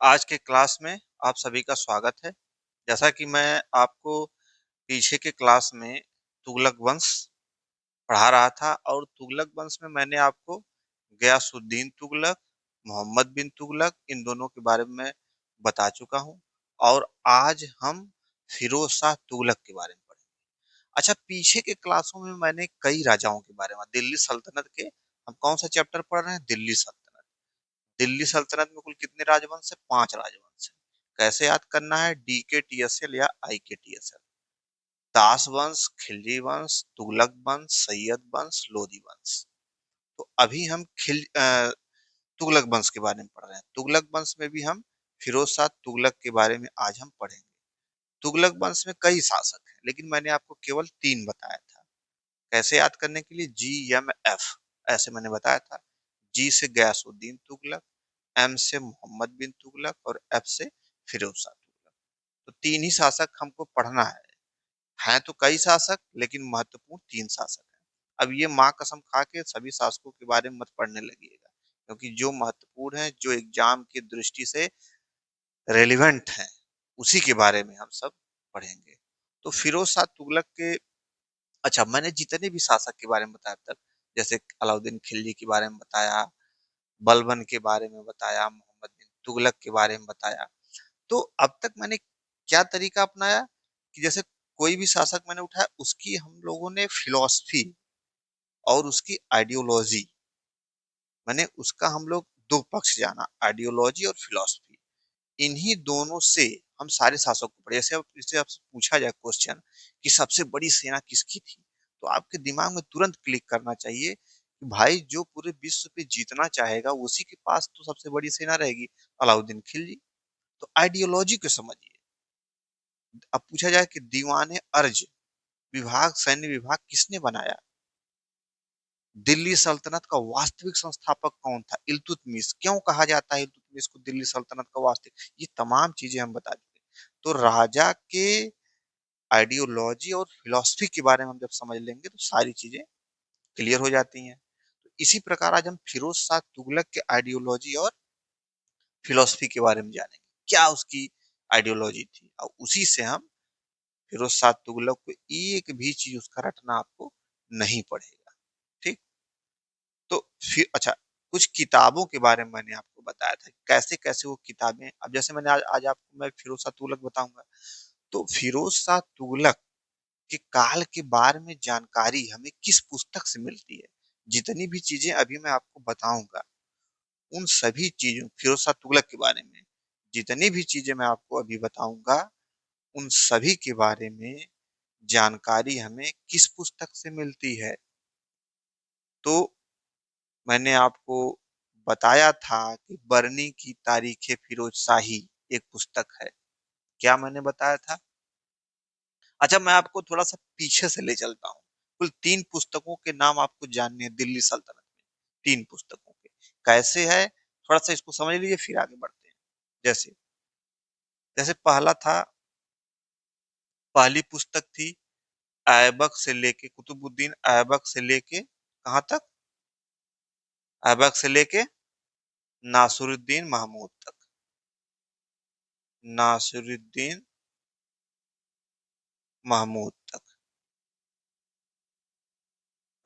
आज के क्लास में आप सभी का स्वागत है। जैसा कि मैं आपको पीछे के क्लास में तुगलक वंश पढ़ा रहा था और तुगलक वंश में मैंने आपको गयासुद्दीन तुगलक, मोहम्मद बिन तुगलक इन दोनों के बारे में बता चुका हूँ और आज हम फिरोज शाह तुगलक के बारे में पढ़ेंगे। अच्छा, पीछे के क्लासों में मैंने कई राजाओं के बारे में दिल्ली सल्तनत के हम कौन सा चैप्टर पढ़ रहे हैं? दिल्ली सल्तनत। दिल्ली सल्तनत में कुल कितने राजवंश है? 5 राजवंश है। कैसे याद करना है? DKTSL या IKTSL। दास वंश, खिलजी वंश, तुगलक वंश, सैयद वंश, लोधी वंश। तो अभी हम तुगलक वंश के बारे में पढ़ रहे हैं। तुगलक वंश में भी हम फिरोज शाह तुगलक के बारे में आज हम पढ़ेंगे। तुगलक वंश में कई शासक हैं, लेकिन मैंने आपको केवल 3 बताया था। कैसे याद करने के लिए? GMF ऐसे मैंने बताया था। जी से गयासुद्दीन तुगलक, एम से मोहम्मद बिन तुगलक और एफ से फिरोज शाह तुगलक। तो 3 ही शासक हमको पढ़ना है। हैं तो कई शासक, लेकिन महत्वपूर्ण 3 शासक हैं। अब ये माँ कसम खा के सभी शासकों के बारे में मत पढ़ने लगिएगा, क्योंकि जो महत्वपूर्ण है, जो एग्जाम की दृष्टि से रेलिवेंट है, उसी के बारे में हम सब पढ़ेंगे। तो फिरोज शाह तुगलक के अच्छा, मैंने जितने भी शासक के बारे में बताया अब तक, जैसे अलाउद्दीन खिलजी के बारे में बताया, बलबन के बारे में बताया, मोहम्मद बिन तुगलक के बारे में बताया, तो अब तक मैंने क्या तरीका अपनाया कि जैसे कोई भी शासक मैंने उठाया, उसकी हम लोगों ने फिलॉसफी और उसकी आइडियोलॉजी, मैंने उसका हम लोग दो पक्ष जाना, आइडियोलॉजी और फिलॉसफी। इन्हीं दोनों से हम सारे शासकों को पढ़े। जैसे अब इससे आपसे पूछा जाए क्वेश्चन कि सबसे बड़ी सेना किसकी थी, तो आपके दिमाग में तुरंत क्लिक करना चाहिए कि भाई जो पूरे विश्व पे जीतना चाहेगा उसी के पास तो सबसे बड़ी सेना रहेगी, अलाउद्दीन खिलजी। तो आइडियोलॉजी को समझिए। अब पूछा जाए कि दीवाने अर्ज विभाग, सैन्य विभाग किसने बनाया? दिल्ली सल्तनत का वास्तविक संस्थापक कौन था? इल्तुतमिश। क्यों कहा जाता है इल्तुतमिश को दिल्ली सल्तनत का वास्तविक? ये तमाम चीजें हम बता चुके। तो राजा के आइडियोलॉजी और फिलॉसफी के बारे में हम जब समझ लेंगे तो सारी चीजें क्लियर हो जाती हैं। तो इसी प्रकार आज हम फिरोज शाह तुगलक के आइडियोलॉजी और फिलॉसफी के बारे में जानेंगे, क्या उसकी आइडियोलॉजी थी, और उसी से हम फिरोज शाह तुगलक को एक भी चीज उसका रटना आपको नहीं पड़ेगा। ठीक। तो फिर अच्छा, कुछ किताबों के बारे में मैंने आपको बताया था, कैसे कैसे वो किताबें। अब जैसे मैंने आज आपको मैं फिरोज शाह तुगलक बताऊंगा, तो फिरोज शाह तुगलक के काल के बारे में जानकारी हमें किस पुस्तक से मिलती है? जितनी भी चीजें अभी मैं आपको बताऊंगा, उन सभी चीजों, फिरोज शाह तुगलक के बारे में जितनी भी चीजें मैं आपको अभी बताऊंगा, उन सभी के बारे में जानकारी हमें किस पुस्तक से मिलती है? तो मैंने आपको बताया था कि बरनी की तारीखे फिरोज शाही एक पुस्तक है। क्या मैंने बताया था? अच्छा, मैं आपको थोड़ा सा पीछे से ले चलता हूँ। कुल 3 पुस्तकों के नाम आपको जानने हैं दिल्ली सल्तनत में। 3 पुस्तकों के कैसे है, थोड़ा सा इसको समझ लीजिए, फिर आगे बढ़ते हैं। जैसे जैसे पहली पुस्तक थी ऐबक से लेके, कुतुबुद्दीन ऐबक से लेके कहाँ तक? ऐबक से लेके नासिरुद्दीन महमूद तक। नासिरुद्दीन महमूद तक।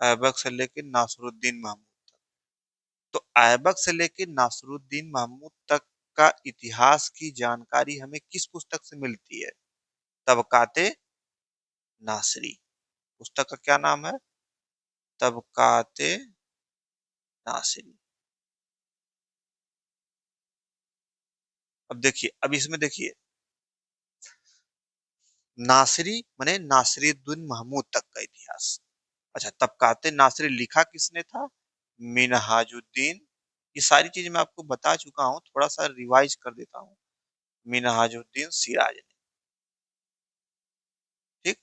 ऐबक से लेके नासिरुद्दीन महमूद। तो ऐबक से लेके नासिरुद्दीन महमूद तक का इतिहास की जानकारी हमें किस पुस्तक से मिलती है? तबकाते नासरी। पुस्तक का क्या नाम है? तबकाते नासरी। अब देखिए, अब इसमें देखिए, नासरी माने नासिरुद्दीन महमूद तक का इतिहास। अच्छा, तबकाते नासरी लिखा किसने था? मिनहाजुद्दीन। ये सारी चीजें मैं आपको बता चुका हूँ, थोड़ा सा रिवाइज कर देता हूँ। मिनहाजुद्दीन सिराज ने। ठीक।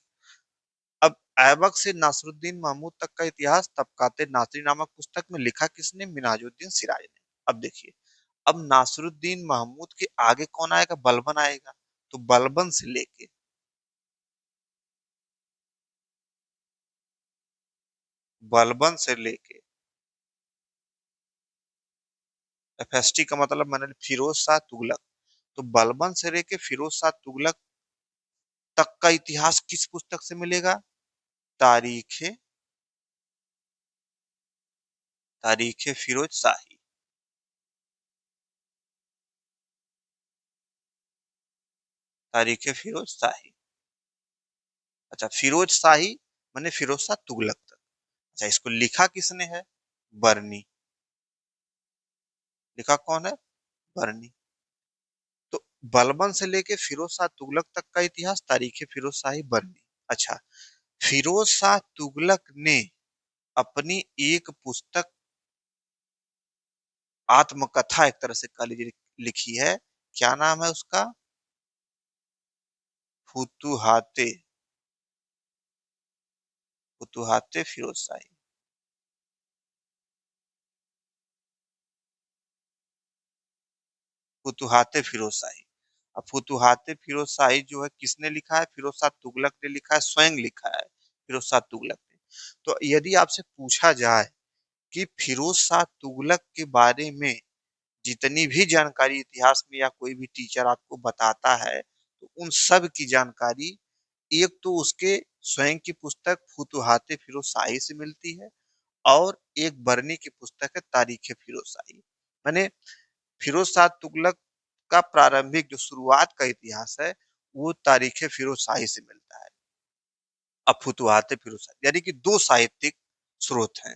अब ऐबक से नासिरुद्दीन महमूद तक का इतिहास तबकाते नासरी नामक पुस्तक में लिखा किसने? मिनहाजुद्दीन सिराज ने। अब देखिए, अब नासिरुद्दीन महमूद के आगे कौन आएगा? बलबन आएगा। तो बलबन से लेके FST का मतलब मैंने फिरोज शाह तुगलक, तो बलबन से लेके फिरोज शाह तुगलक तक का इतिहास किस पुस्तक से मिलेगा? तारीख तारीख फिरोज शाही। तारीख फिरोज शाही। अच्छा, फिरोज शाही माने फिरोज शाह तुगलक तक। अच्छा, इसको लिखा किसने है? बर्नी। लिखा कौन है? बर्नी। तो बलबन से लेके फिरोज शाह तुगलक तक का इतिहास तारीख फिरोज शाही बर्नी। अच्छा, फिरोज शाह तुगलक ने अपनी एक पुस्तक आत्मकथा एक तरह से कह लीजिए लिखी है। क्या नाम है उसका? फुतुहाते। फुतुहाते फिरोज शाही। फुतुहाते फिरोज शाही। अब फुतुहाते फिरोज शाही जो है किसने लिखा है? फिरोज शाह तुगलक ने लिखा है, स्वयं लिखा है फिरोज शाह तुगलक ने। तो यदि आपसे पूछा जाए कि फिरोज शाह तुगलक के बारे में जितनी भी जानकारी इतिहास में या कोई भी टीचर आपको बताता है, तो उन सब की जानकारी एक तो उसके स्वयं की पुस्तक फुतुहाते फिरोज शाही से मिलती है, और एक बरनी की पुस्तक है तारीख फिरोज शाही। मैंने फिरोज शाह तुगलक का प्रारंभिक जो शुरुआत का इतिहास है वो तारीख फिरोज शाही से मिलता है। अब फुतुहाते फिरोज शाही यानी कि दो साहित्यिक स्रोत हैं।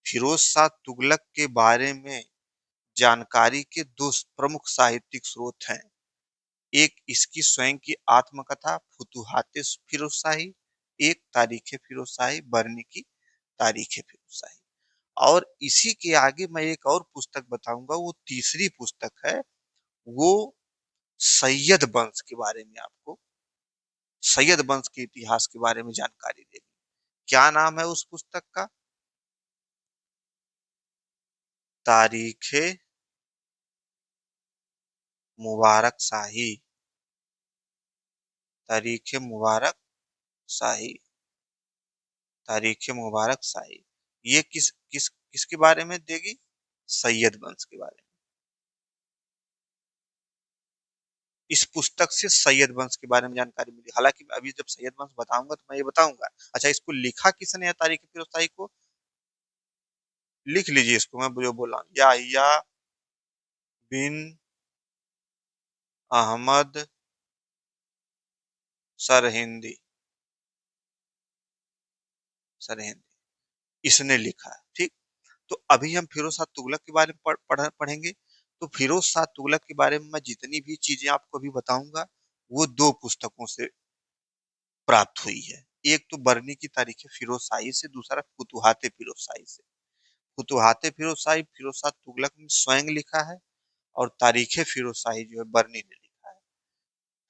फिरोज शाह तुगलक के बारे में जानकारी के दो प्रमुख साहित्यिक स्रोत हैं। एक इसकी स्वयं की आत्मकथा फुतुहाते फिरोज शाही, एक तारीख फिरोज शाही बरनी की तारीख फिरोज शाही। और इसी के आगे मैं एक और पुस्तक बताऊंगा, वो तीसरी पुस्तक है। वो सैयद वंश के बारे में आपको, सैयद वंश के इतिहास के बारे में जानकारी देगी। क्या नाम है उस पुस्तक का? तारीख मुबारक शाही। तारीख मुबारक शाही। तारीख मुबारक शाही। ये किस किस किसके बारे में देगी? सैयद वंश के बारे में। इस पुस्तक से सैयद वंश के बारे में जानकारी मिली। हालांकि अभी जब सैयद वंश बताऊंगा तो मैं ये बताऊंगा। अच्छा, इसको लिखा किसने है तारीख फिरोज शाही को? लिख लीजिए इसको, मैं जो बोला, याहिया बिन अहमद सरहिंदी। सरहिंदी इसने लिखा है, ठीक। तो अभी हम फिरोज शाह तुगलक के बारे में पढ़ेंगे। तो फिरोज शाह तुगलक के बारे में मैं जितनी भी चीजें आपको अभी बताऊंगा वो दो पुस्तकों से प्राप्त हुई है। एक तो बरनी की तारीख फिरोज शाही से, दूसरा फुतुहाते फिरोज शाही से। फुतुहाते फिरोज शाही फिरोज शाह तुगलक ने स्वयं लिखा है, और तारीख फिरोज शाही जो है बरनी ने लिखा है।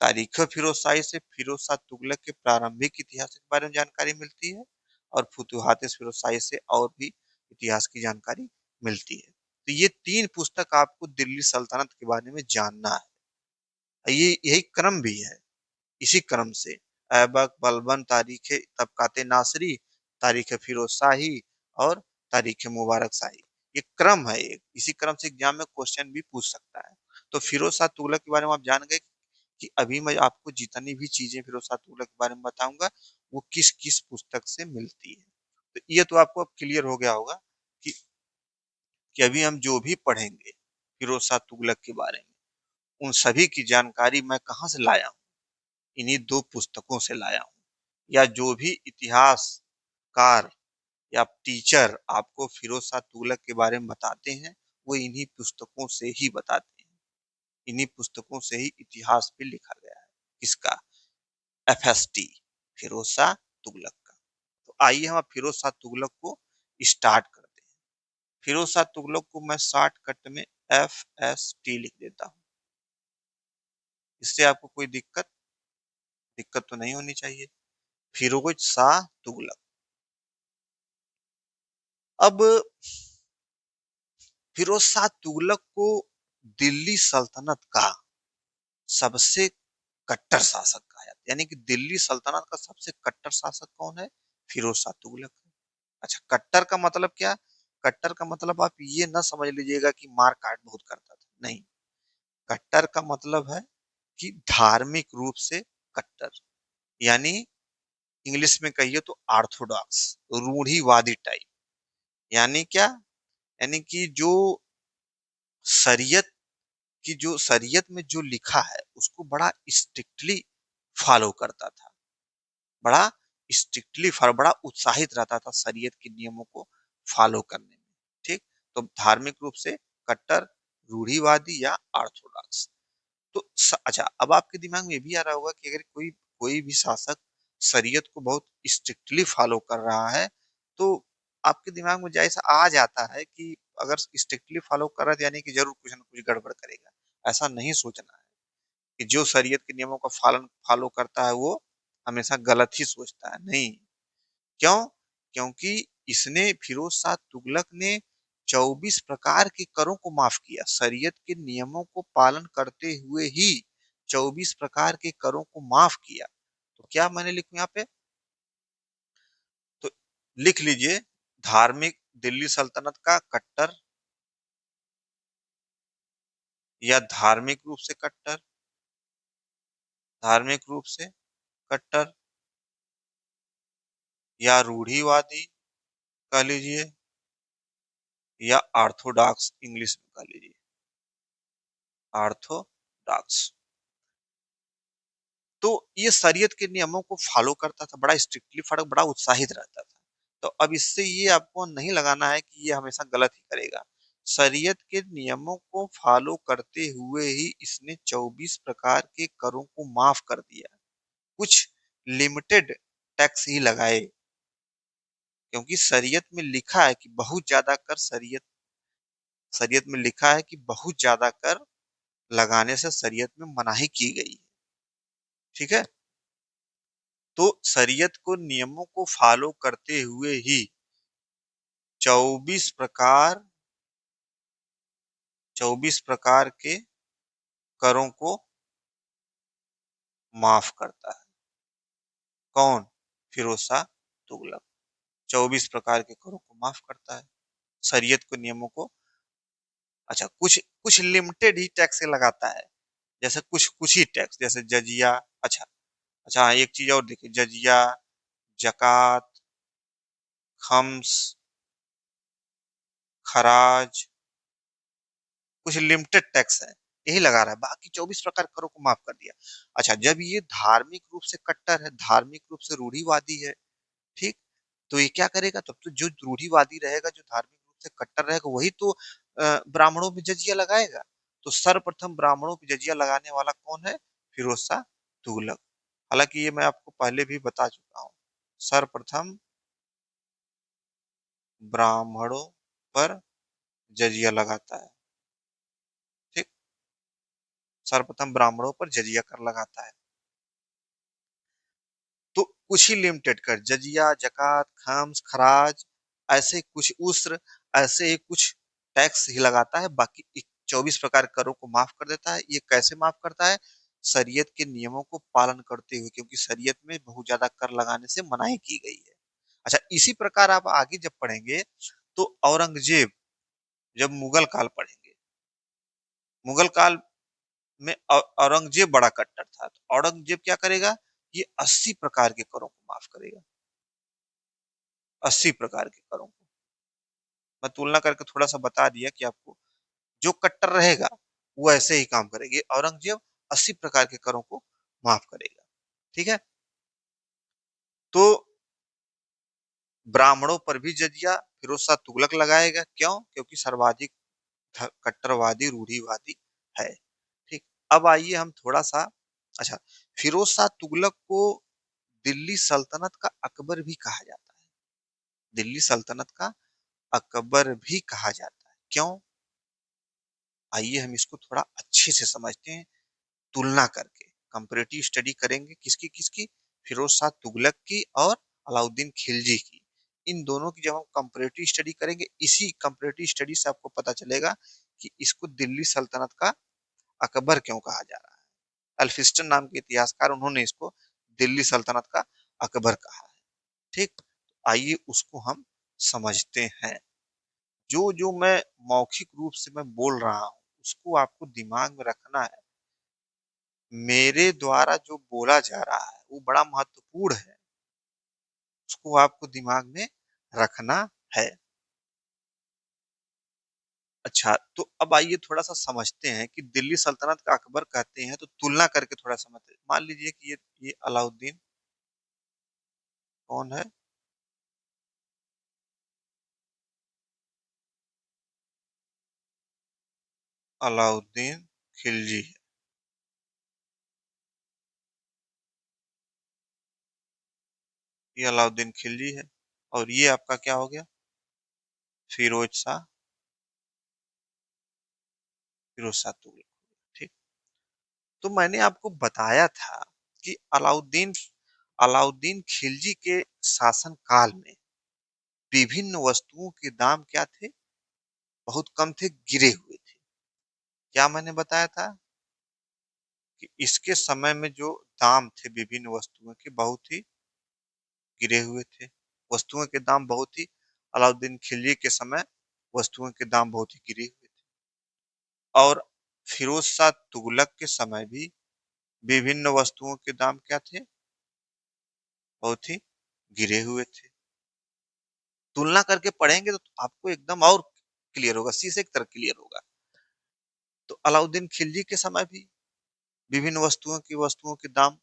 तारीख फिरोज शाही से फिरोज शाह तुगलक के प्रारंभिक इतिहास के बारे में जानकारी मिलती है, और फुतुहात फिरोज शाही से और भी इतिहास की जानकारी मिलती है। तो ये तीन पुस्तक आपको दिल्ली सल्तनत के बारे में जानना है, ये यही क्रम भी है। इसी क्रम से ऐबक, बलबन, तारीख तबकाते नासरी, तारीख फिरोज शाही और तारीख मुबारक शाही, ये क्रम है। एक इसी क्रम से एग्जाम में क्वेश्चन भी पूछ सकता है। तो फिरोज शाह तुगलक के बारे में आप जान गए कि अभी मैं आपको जितनी भी चीजें फिरोज शाह तुगलक के बारे में बताऊंगा वो किस किस पुस्तक से मिलती है। तो ये तो आपको अब क्लियर हो गया होगा कि, कि अभी हम जो भी पढ़ेंगे फिरोज शाह तुगलक के बारे में, उन सभी की जानकारी मैं कहाँ से लाया हूँ? इन्हीं दो पुस्तकों से लाया हूँ। या जो भी इतिहासकार या टीचर आपको फिरोज शाह तुगलक के बारे में बताते हैं वो इन्हीं पुस्तकों से ही बताते हैं। इन्हीं पुस्तकों से ही इतिहास पे लिखा गया है। किसका? एफएसटी, फिरोज शाह तुगलक का। तो आइए हम फिरोज शाह तुगलक को स्टार्ट करते हैं। फिरोज शाह तुगलक को मैं शॉर्टकट में एफएसटी लिख देता हूँ। इससे आपको कोई दिक्कत दिक्कत तो नहीं होनी चाहिए। फिरोज शाह तुगलक। अब फिरोज शाह तुगलक को दिल्ली सल्तनत का सबसे कट्टर शासक कहा जाता है। यानी कि दिल्ली सल्तनत का सबसे कट्टर शासक कौन है? फिरोज शाह तुगलक। अच्छा, कट्टर का मतलब क्या? कट्टर का मतलब आप ये ना समझ लीजिएगा कि मार काट बहुत करता था, नहीं। कट्टर का मतलब है कि धार्मिक रूप से कट्टर, यानी इंग्लिश में कहिए तो ऑर्थोडॉक्स, रूढ़िवादी टाइप। यानी क्या? यानी कि जो शरीयत जो शरीयत में जो लिखा है उसको बड़ा स्ट्रिक्टली फॉलो करता था, बड़ा स्ट्रिक्टली फॉलो, बड़ा उत्साहित रहता था शरीयत के नियमों को फॉलो करने में। ठीक। तो धार्मिक रूप से कट्टर, रूढ़िवादी या ऑर्थोडॉक्स। तो अच्छा, अब आपके दिमाग में ये भी आ रहा होगा कि अगर कोई कोई भी शासक शरीयत को बहुत स्ट्रिक्टली फॉलो कर रहा है, तो आपके दिमाग में जैसा आ जाता है कि अगर स्ट्रिक्टली फॉलो कर रहा है यानी कि जरूर कुछ ना कुछ गड़बड़ करेगा। ऐसा नहीं सोचना है कि जो शरीयत के नियमों का पालन फॉलो करता है वो हमेशा गलत ही सोचता है, नहीं। क्यों? क्योंकि इसने फिरोज शाह तुगलक ने 24 प्रकार के करों को माफ किया, शरीयत के नियमों को पालन करते हुए ही 24 प्रकार के करों को माफ किया। तो क्या मैंने लिखूं यहाँ पे? तो लिख लीजिए, धार्मिक दिल्ली सल्तनत का कट्टर या धार्मिक रूप से कट्टर, धार्मिक रूप से कट्टर या रूढ़िवादी कह लीजिए, या ऑर्थोडॉक्स इंग्लिश में कह लीजिए, ऑर्थोडॉक्स। तो ये शरीयत के नियमों को फॉलो करता था, बड़ा स्ट्रिक्टली फॉलो, बड़ा उत्साहित रहता था। तो अब इससे ये आपको नहीं लगाना है कि ये हमेशा गलत ही करेगा। शरीयत के नियमों को फॉलो करते हुए ही इसने 24 प्रकार के करों को माफ कर दिया, कुछ लिमिटेड टैक्स ही लगाए, क्योंकि शरीयत में लिखा है कि बहुत ज्यादा कर, शरीयत में लिखा है कि बहुत ज्यादा कर लगाने से शरीयत में मनाही की गई है। ठीक है। तो शरीयत को नियमों को फॉलो करते हुए ही 24 प्रकार 24 प्रकार के करों को माफ करता है। कौन? फिरोज शाह तुगलक 24 प्रकार के करों को माफ करता है, शरीयत को नियमों को। अच्छा, कुछ कुछ लिमिटेड ही टैक्स लगाता है, जैसे कुछ कुछ ही टैक्स, जैसे जजिया। अच्छा, अच्छा, एक चीज और देखिए, जजिया, जकात, खम्स, खराज, कुछ लिमिटेड टैक्स है, यही लगा रहा है, बाकी 24 प्रकार करों को माफ कर दिया। अच्छा, जब ये धार्मिक रूप से कट्टर है, धार्मिक रूप से रूढ़िवादी है, ठीक, तो ये क्या करेगा? तब तो जो रूढ़िवादी रहेगा, जो धार्मिक रूप से कट्टर रहेगा, वही तो ब्राह्मणों में जजिया लगाएगा। तो सर्वप्रथम ब्राह्मणों पे जजिया लगाने वाला कौन है? फिरोज शाह तुगलक। हालांकि ये मैं आपको पहले भी बता चुका हूँ, सर्वप्रथम ब्राह्मणों पर जजिया लगाता है। ठीक, सर्वप्रथम ब्राह्मणों पर जजिया कर लगाता है। तो कुछ ही लिमिटेड कर, जजिया, जकात, खम्स, खराज, ऐसे कुछ उस्र, ऐसे ही कुछ टैक्स ही लगाता है, बाकी 24 प्रकार करों को माफ कर देता है। ये कैसे माफ करता है? शरीयत के नियमों को पालन करते हुए, क्योंकि शरीयत में बहुत ज्यादा कर लगाने से मनाही की गई है। अच्छा, इसी प्रकार आप आगे जब पढ़ेंगे तो औरंगजेब, जब मुगल काल पढ़ेंगे, मुगल काल में औरंगजेब बड़ा कट्टर था, तो औरंगजेब क्या करेगा? ये 80 प्रकार के करों को माफ करेगा, 80 प्रकार के करों को। मैं तुलना करके थोड़ा सा बता दिया कि आपको जो कट्टर रहेगा वो ऐसे ही काम करेगी। औरंगजेब 80 प्रकार के करों को माफ करेगा। ठीक है। तो ब्राह्मणों पर भी जजिया फिरोज शाह तुगलक लगाएगा, क्यों? क्योंकि सर्वाधिक कट्टरवादी रूढ़िवादी है। ठीक। अब आइए हम थोड़ा सा, अच्छा, फिरोज शाह तुगलक को दिल्ली सल्तनत का अकबर भी कहा जाता है, दिल्ली सल्तनत का अकबर भी कहा जाता है, क्यों? आइए हम इसको थोड़ा अच्छे से समझते हैं, तुलना करके कंपैरेटिव स्टडी करेंगे, किसकी किसकी? फिरोज शाह तुगलक की और अलाउद्दीन खिलजी की। इन दोनों की जब हम कंपैरेटिव स्टडी करेंगे, इसी कंपैरेटिव स्टडी से आपको पता चलेगा कि इसको दिल्ली सल्तनत का अकबर क्यों कहा जा रहा है। अल्फिस्टन नाम के इतिहासकार, उन्होंने इसको दिल्ली सल्तनत का अकबर कहा है। ठीक। आइए उसको हम समझते हैं। जो जो मैं मौखिक रूप से मैं बोल रहा हूँ उसको आपको दिमाग में रखना है, मेरे द्वारा जो बोला जा रहा है वो बड़ा महत्वपूर्ण है, उसको आपको दिमाग में रखना है। अच्छा, तो अब आइए थोड़ा-सा समझते हैं कि दिल्ली सल्तनत का अकबर कहते हैं तो तुलना करके थोड़ा समझते हैं। मान लीजिए कि ये अलाउद्दीन कौन है? अलाउद्दीन खिलजी है। ये अलाउद्दीन खिलजी है और ये आपका क्या हो गया? फिरोज शाह फिरोज शाह तुगलक। ठीक। तो मैंने आपको बताया था कि अलाउद्दीन अलाउद्दीन खिलजी के शासन काल में विभिन्न वस्तुओं के दाम क्या थे? बहुत कम थे, गिरे हुए थे। क्या मैंने बताया था? कि इसके समय में जो दाम थे विभिन्न वस्तुओं के बहुत ही गिरे हुए थे। वस्तुओं के दाम बहुत ही अलाउद्दीन खिलजी के समय वस्तुओं के दाम बहुत ही गिरे हुए थे। और फिरोज शाह तुगलक के समय भी विभिन्न वस्तुओं के दाम क्या थे? बहुत ही गिरे हुए थे। तुलना करके पढ़ेंगे तो आपको एकदम और क्लियर होगा, शीशे की तरह क्लियर होगा। तो अलाउद्दीन खिलजी के समय भी विभिन्न वस्तुओं के दाम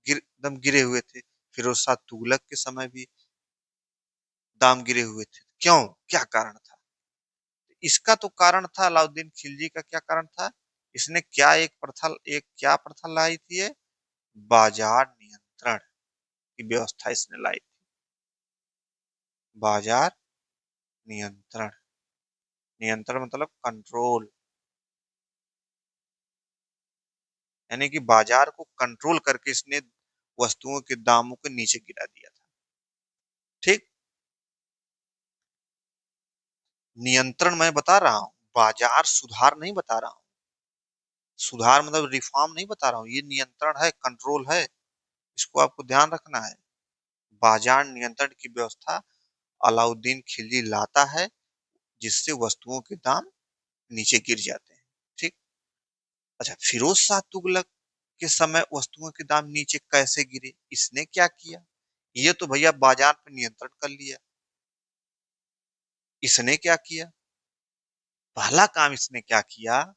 एकदम गिरे हुए थे। फिरोज शाह तुगलक के समय भी दाम गिरे हुए थे। क्यों? क्या कारण था? इसका तो कारण था अलाउद्दीन खिलजी का क्या कारण था? इसने क्या प्रथा लाई थी ये? बाजार नियंत्रण की व्यवस्था इसने लाई थी। बाजार नियंत्रण, नियंत्रण मतलब कंट्रोल, यानी कि बाजार को कंट्रोल करके इसने वस्तुओं के दामों को नीचे गिरा दिया था। ठीक। नियंत्रण मैं बता रहा हूँ, बाजार सुधार नहीं बता रहा हूँ। सुधार मतलब रिफॉर्म नहीं बता रहा हूँ, ये नियंत्रण है, कंट्रोल है। इसको आपको ध्यान रखना है। बाजार नियंत्रण की व्यवस्था अलाउद्दीन खिलजी लाता है, जिससे वस्तुओं के दाम नीचे गिर जाते हैं। ठीक। अच्छा, फिरोज शाह तुगलक के समय वस्तुओं के दाम नीचे कैसे गिरे? इसने क्या किया? ये तो भैया बाजार पर नियंत्रण कर लिया। इसने क्या किया? पहला काम इसने क्या किया?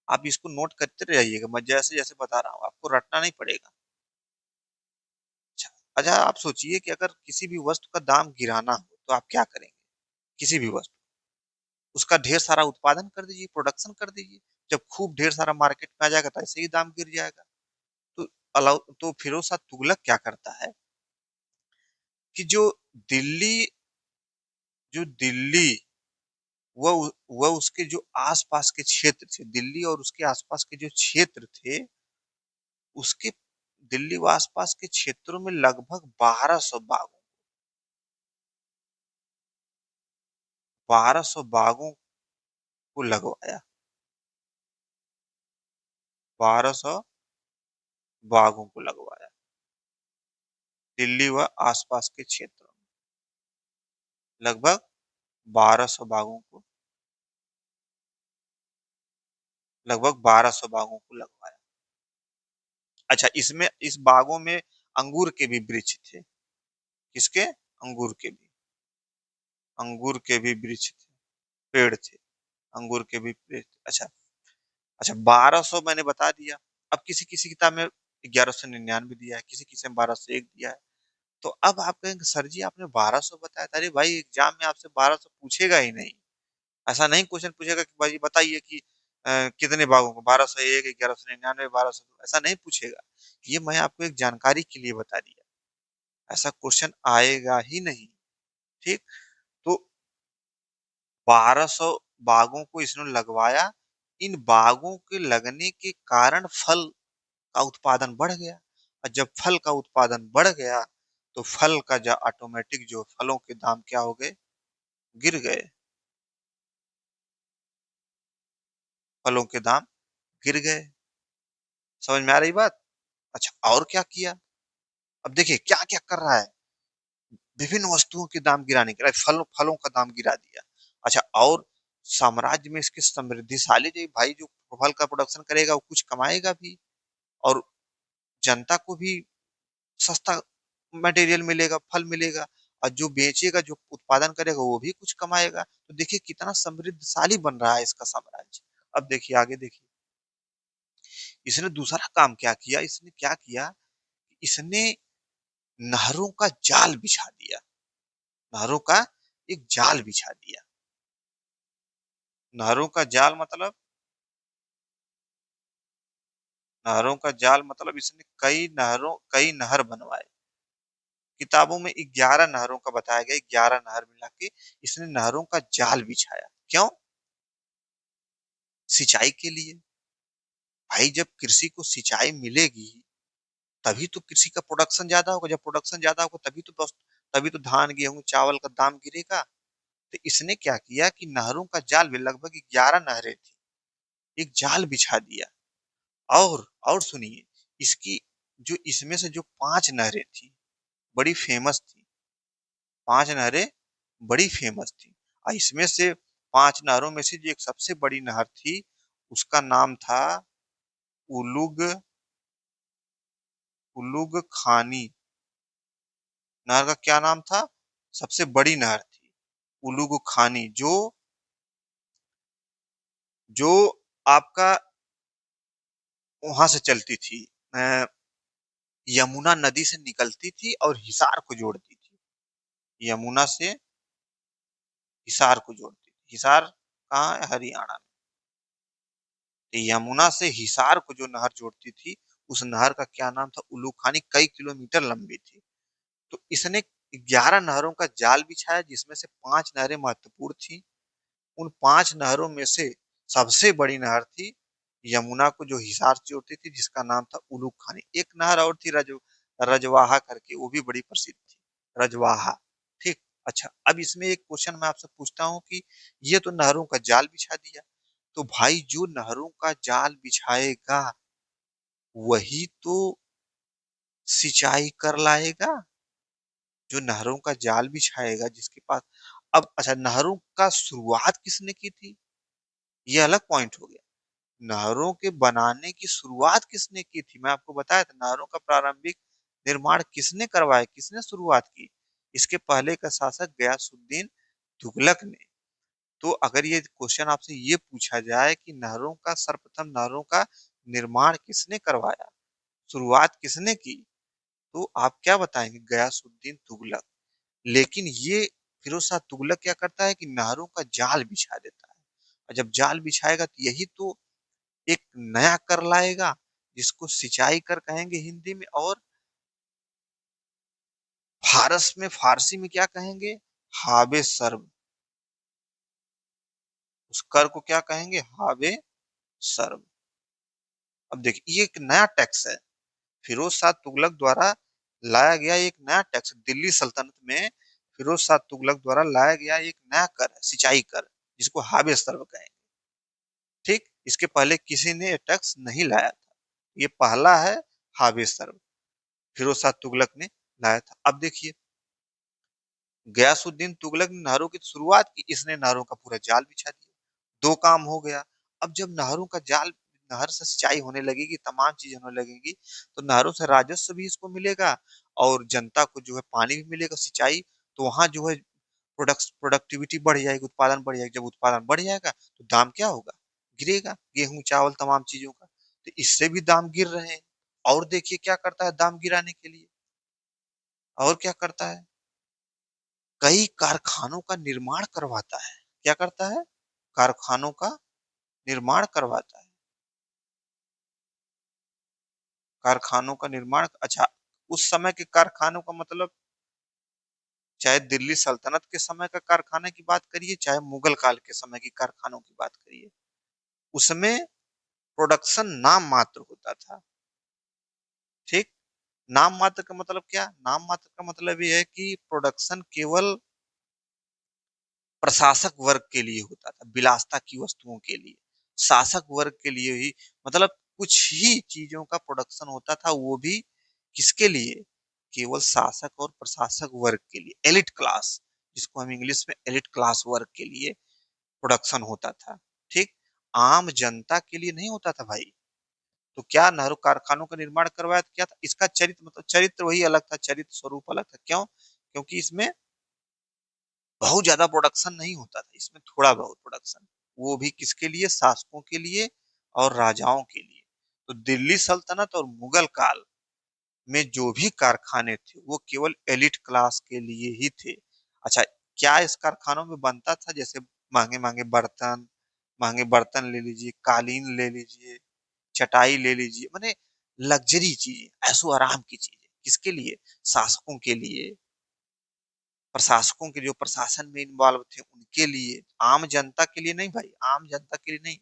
आप इसको नोट करते रहिएगा, मैं जैसे जैसे बता रहा हूँ आपको रटना नहीं पड़ेगा। अच्छा। अच्छा, आप सोचिए कि अगर किसी भी वस्तु का दाम गिराना हो तो आप क्या करेंगे? किसी भी वस्तु, उसका ढेर सारा उत्पादन कर दीजिए, प्रोडक्शन कर दीजिए। जब खूब ढेर सारा मार्केट में आ जाएगा तो ऐसे ही दाम गिर जाएगा। तो फिरोज शाह तुगलक क्या करता है कि दिल्ली जो दिल्ली वह उसके जो आसपास के क्षेत्र थे, दिल्ली और उसके आसपास के जो क्षेत्र थे, उसके दिल्ली व आसपास के क्षेत्रों में लगभग 1200 बागों को लगवाया। 1200 बागों को लगवाया दिल्ली व आसपास के क्षेत्रों में, लगभग 1200 बागों को लगभग 1200 बागों को लगवाया। अच्छा, इसमें इस बागों में अंगूर के भी वृक्ष थे। किसके? अंगूर के भी वृक्ष थे, पेड़ थे, अंगूर के भी पेड़ थे। अच्छा। अच्छा, 1200 मैंने बता दिया। अब किसी किसी किताब में 1199 दिया है, किसी किसी में 1201 दिया है। तो अब आप कहेंगे सर जी आपने 1200 बताया था। अरे भाई, एग्जाम में आपसे 1200 पूछेगा ही नहीं। ऐसा नहीं क्वेश्चन पूछेगा कि भाई बताइए कि कितने भागों को 1201, 1199, 1202, ऐसा नहीं पूछेगा। ये मैं आपको एक जानकारी के लिए बता दिया, ऐसा क्वेश्चन आएगा ही नहीं। ठीक। तो 1200 बागों को इसने लगवाया। इन बागों के लगने के कारण फल का उत्पादन बढ़ गया, और जब फल का उत्पादन बढ़ गया तो फल का जो ऑटोमेटिक जो फलों के दाम क्या हो गए? गिर गए। फलों के दाम गिर गए। समझ में आ रही बात? अच्छा, और क्या किया? अब देखिए क्या क्या कर रहा है। विभिन्न वस्तुओं के दाम गिराने के लिए फलों फलों का दाम गिरा दिया। अच्छा, और साम्राज्य में इसके समृद्धिशाली जो भाई जो फल का प्रोडक्शन करेगा वो कुछ कमाएगा भी, और जनता को भी सस्ता मटेरियल मिलेगा, फल मिलेगा, और जो बेचेगा, जो उत्पादन करेगा वो भी कुछ कमाएगा। तो देखिए कितना समृद्धशाली बन रहा है इसका साम्राज्य। अब देखिए आगे देखिए, इसने दूसरा काम क्या किया, इसने क्या किया, इसने नहरों का जाल बिछा दिया। नहरों का एक जाल बिछा दिया। नहरों का जाल मतलब, नहरों का जाल मतलब इसने कई नहर बनवाए। किताबों में 11 नहरों का बताया गया, 11 नहर मिला के इसने नहरों का जाल बिछाया। क्यों? सिंचाई के लिए। भाई जब कृषि को सिंचाई मिलेगी तभी तो कृषि का प्रोडक्शन ज्यादा होगा, जब प्रोडक्शन ज्यादा होगा तभी तो धान गेहूं चावल का दाम गिरेगा। तो इसने क्या किया कि नहरों का जाल भी, लगभग 11 नहरें थी, एक जाल बिछा दिया। और सुनिए, इसकी जो इसमें से जो 5 नहरें थी बड़ी फेमस थी, 5 नहरें बड़ी फेमस थी। और इसमें से 5 नहरों में से जो एक सबसे बड़ी नहर थी उसका नाम था उलुग उलुग खानी। नहर का क्या नाम था? सबसे बड़ी नहर थी उलुग खानी, जो आपका वहां से चलती थी, यमुना नदी से निकलती थी और हिसार को जोड़ती थी। यमुना से हिसार को जोड़ती थी। हिसार कहाँ है? हरियाणा में। तो यमुना से हिसार को जो नहर जोड़ती थी उस नहर का क्या नाम था? उल्लूखानी, कई किलोमीटर लंबी थी। तो इसने 11 नहरों का जाल बिछाया जिसमें से 5 नहरें महत्वपूर्ण थी। उन 5 नहरों में से सबसे बड़ी नहर थी यमुना को जो हिसार से जोड़ती थी, जिसका नाम था उलूक खानी। एक नहर और थी रजवाहा करके, वो भी बड़ी प्रसिद्ध थी, रजवाहा। ठीक। अच्छा, अब इसमें एक क्वेश्चन मैं आपसे पूछता हूँ कि ये तो नहरों का जाल बिछा दिया, तो भाई जो नहरों का जाल बिछाएगा वही तो सिंचाई कर लाएगा। जो नहरों का जाल बिछाएगा जिसके पास, अब अच्छा, नहरों का शुरुआत किसने की थी? ये अलग पॉइंट हो गया। नहरों के बनाने की शुरुआत किसने की थी? मैं आपको बताया था, नहरों का प्रारंभिक निर्माण किसने करवाया, किसने शुरुआत की? इसके पहले का शासक गयासुद्दीन तुगलक ने। तो अगर ये क्वेश्चन आपसे ये पूछा जाए कि नहरों का सर्वप्रथम नहरों का निर्माण किसने करवाया, शुरुआत किसने की, तो आप क्या बताएंगे? गयासुद्दीन तुगलक। लेकिन ये फिरोज शाह तुगलक क्या करता है कि नहरों का जाल बिछा देता है। और जब जाल बिछाएगा तो यही तो एक नया कर लाएगा जिसको सिंचाई कर कहेंगे हिंदी में, और फारस में, फारसी में क्या कहेंगे? हाबे सर्ब। उस कर को क्या कहेंगे? हाबे सर्ब। अब देखिए ये एक नया टैक्स है, फिरोज शाह तुगलक द्वारा लाया गया एक नया टैक्स। दिल्ली सल्तनत में फिरोज शाह तुगलक द्वारा लाया गया एक नया कर है, सिंचाई कर, जिसको हाबे सर्ब कहेंगे। ठीक, इसके पहले किसी ने ये टैक्स नहीं लाया था, ये पहला है, हाबे सर्ब, फिरोज शाह तुगलक ने लाया था। अब देखिए, गयासुद्दीन तुगलक ने नहरों की शुरुआत की, इसने नहरों का पूरा जाल बिछा दिया। दो काम हो गया। अब जब नहरों का जाल, नहर से सिंचाई होने लगेगी, तमाम चीजें होने लगेंगी, तो नहरों से राजस्व भी इसको मिलेगा और जनता को जो है पानी भी मिलेगा, सिंचाई। तो वहां जो है प्रोडक्टिविटी बढ़ जाएगी, उत्पादन बढ़ जाएगा। जब उत्पादन बढ़ जाएगा तो दाम क्या होगा? गिरेगा, गेहूं चावल तमाम चीजों का। तो इससे भी दाम गिर रहे हैं। और देखिए क्या करता है दाम गिराने के लिए, और क्या करता है, कई कारखानों का निर्माण करवाता है। क्या करता है? कारखानों का निर्माण करवाता है। कारखानों का निर्माण, अच्छा, उस समय के कारखानों का मतलब, चाहे दिल्ली सल्तनत के समय का कारखाने की बात करिए, चाहे मुगल काल के समय की कारखानों की बात करिए, उसमें प्रोडक्शन नाम मात्र होता था। ठीक। नाम मात्र का मतलब क्या? नाम मात्र का मतलब ये है कि प्रोडक्शन केवल प्रशासक वर्ग के लिए होता था, विलासिता की वस्तुओं के लिए, शासक वर्ग के लिए ही, मतलब कुछ ही चीजों का प्रोडक्शन होता था, वो भी किसके लिए? केवल शासक और प्रशासक वर्ग के लिए, एलिट क्लास, जिसको हम इंग्लिश में एलिट क्लास वर्ग के लिए प्रोडक्शन होता था। ठीक। आम जनता के लिए नहीं होता था भाई। तो क्या नेहरू कारखानों का निर्माण करवाया तो क्या था इसका चरित्र, मतलब चरित्र वही अलग था, चरित्र स्वरूप अलग था। क्यों? क्योंकि इसमें बहुत ज्यादा प्रोडक्शन नहीं होता था, इसमें थोड़ा बहुत प्रोडक्शन, वो भी किसके लिए? शासकों के लिए और राजाओं के लिए। तो दिल्ली सल्तनत और मुगल काल में जो भी कारखाने थे वो केवल एलिट क्लास के लिए ही थे। अच्छा, क्या इस कारखानों में बनता था? जैसे महंगे महंगे बर्तन ले लीजिए, कालीन ले लीजिए, चटाई ले लीजिए, माने लग्जरी चीजें, ऐशो आराम की चीजें, किसके लिए? शासकों के लिए, प्रशासकों के, जो प्रशासन में इन्वॉल्व थे उनके लिए, आम जनता के लिए नहीं भाई, आम जनता के लिए नहीं,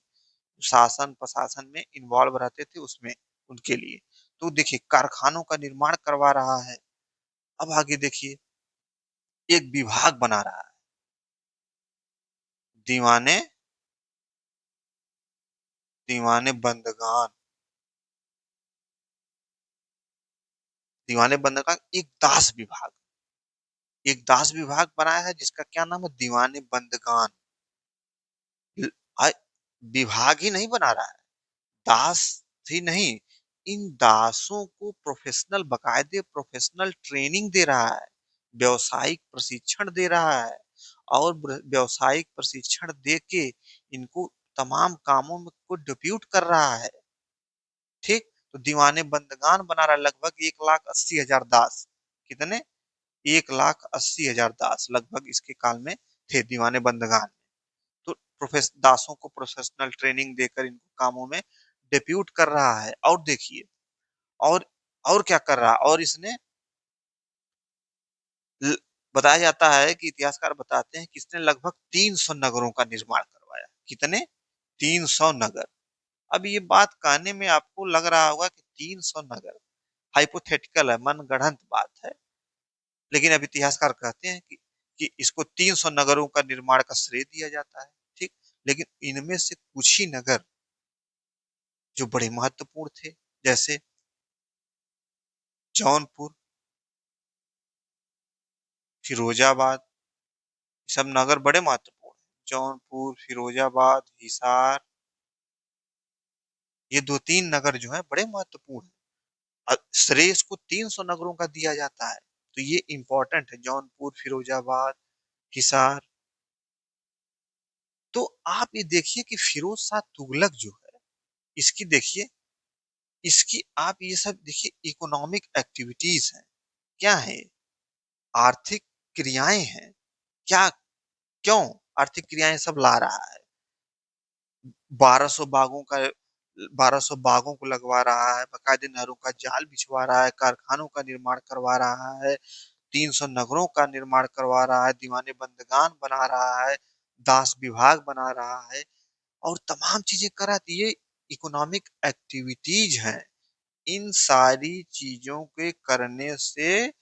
शासन प्रशासन में इन्वॉल्व रहते थे उसमें, उनके लिए। तो देखिए कारखानों का निर्माण करवा रहा है। अब आगे देखिए, एक विभाग बना रहा है, दीवाने दीवाने बंदगान, दीवाने बंदगान, एक दास विभाग बनाया है जिसका क्या नाम है? दीवाने बंदगान। ल- आ- विभाग ही नहीं बना रहा है, दास ही नहीं, इन दासों को प्रोफेशनल, बाकायदे प्रोफेशनल ट्रेनिंग दे रहा है, व्यवसायिक प्रशिक्षण दे रहा है, और व्यवसायिक प्रशिक्षण दे के इनको तमाम कामों में को डिप्यूट कर रहा है। ठीक, तो दीवाने बंदगान बना रहा है, लगभग 1,80,000 दास। कितने? 1,80,000 दास लगभग इसके काल में थे दीवाने बंदगान। तो दासों को प्रोफेशनल ट्रेनिंग देकर इनको कामों में डिप्यूट कर रहा है। और देखिए, और और क्या कर रहा है? और इसने ल- बताया जाता है कि इतिहासकार बताते हैं कि इसने लगभग 300 नगरों का निर्माण करवाया। कितने? 300 नगर। अब ये बात कहने में आपको लग रहा होगा कि 300 नगर हाइपोथेटिकल है, मनगढ़ंत बात है, लेकिन अब इतिहासकार कहते हैं कि इसको 300 नगरों का निर्माण का श्रेय दिया जाता है। ठीक, लेकिन इनमें से कुछ ही नगर जो बड़े महत्वपूर्ण थे, जैसे जौनपुर, फिरोजाबाद, सब नगर बड़े महत्वपूर्ण हैं। जौनपुर, फिरोजाबाद, हिसार, ये दो तीन नगर जो है बड़े महत्वपूर्ण हैं। श्रेय इसको 300 नगरों का दिया जाता है, तो ये इंपॉर्टेंट है, जौनपुर, फिरोजाबाद, हिसार। तो आप ये देखिए कि फिरोज शाह तुगलक जो है, इसकी देखिए, इसकी आप ये सब देखिए, इकोनॉमिक एक्टिविटीज हैं, क्या है? आर्थिक क्रियाएं हैं। क्या? क्यों आर्थिक क्रियाएं सब ला रहा है? 1200 बागों का, 1200 बागों को लगवा रहा है, बाकायदे नहरों का जाल बिछवा रहा है, कारखानों का निर्माण करवा रहा है, 300 नगरों का निर्माण करवा रहा है, दीवाने बंदगान बना रहा है, दास विभाग बना रहा है, और तमाम चीजें करा दी। ये इकोनॉमिक एक्टिविटीज हैं। इन सारी चीजों के करने से